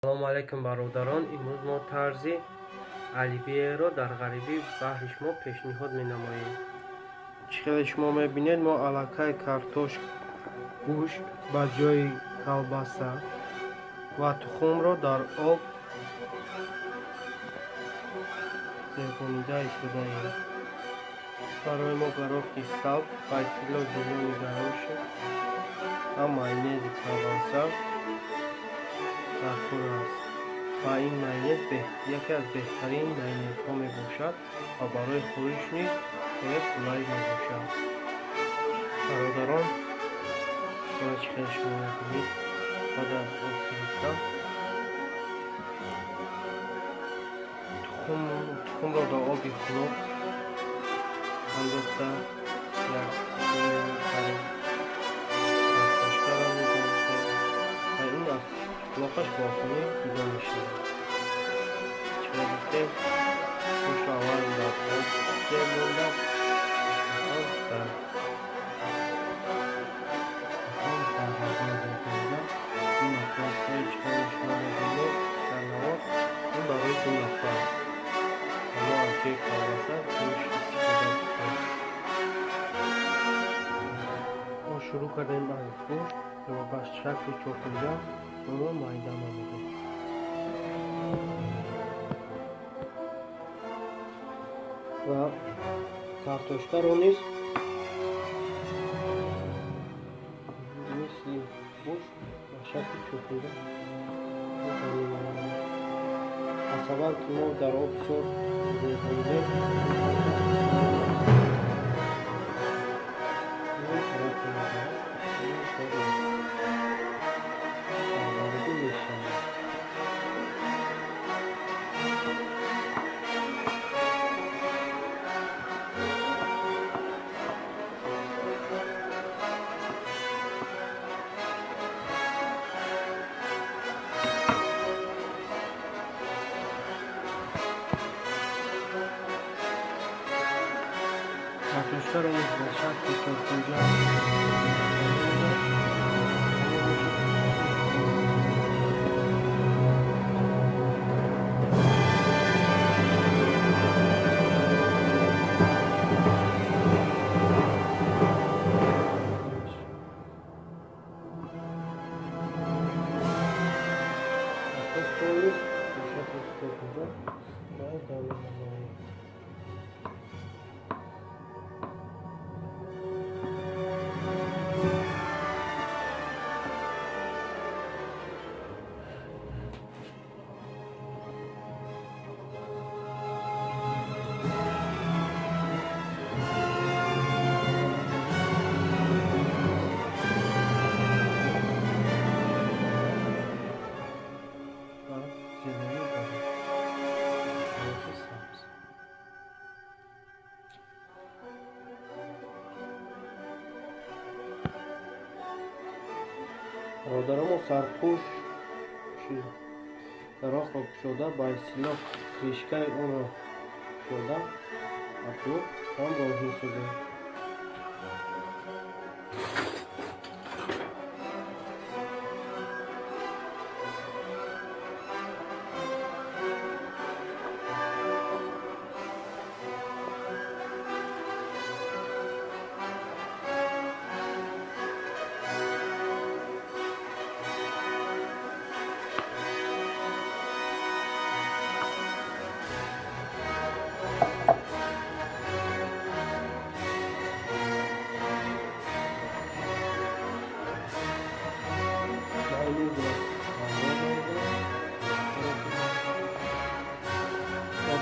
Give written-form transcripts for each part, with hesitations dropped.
салому алайкум бародарон, имрӯз мо тарзи оливьеро дар ғарибӣ баҳри шумо пешниҳод менамоем. чӣ хеле шумо мебинед, мо аллакай картошка, гӯшт ба ҷои колбаса ва тухмро дар об зебонида истодаем. барои мо гарохи сабз, байтило, зелёни горошек ва майонези колбасав зархӯр аст ва ин майонез яке аз беҳтарин майонезҳо мебошад ва барои хӯриш низ хеле қулай мебошад. бародарон, чӣ хеле шумо мебинед, баъд аз об гирифтан тухмро дар оби хунук андохта як картошкаро мебошед ва ин аз флоқаш ба осонӣ ҷудо мешавад. чӣ хеле бихтем гӯштро аввал дар об сер монда шурӯъ кардем аз гӯшт ва ба шакли чопинҷа онро майда намудем. ва картошкаро низ мисли гӯшт ба шакли чопинҷа аз аввал ки мо дар об бисёр мебондем картошкаро низ ба шакли чопинҷа бародарон сарпӯш дарохтро кушода ба истилоҳ кришкаи онро кушода ба плуг ҳамроҳ месозем.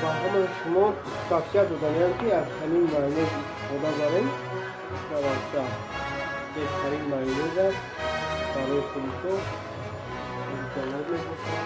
ба ҳама шумо тавсия додамиям ки аз ҳамин майонез истифода барем. наваста беҳтарин майонез аст барои хӯришҳо имконот мебошад.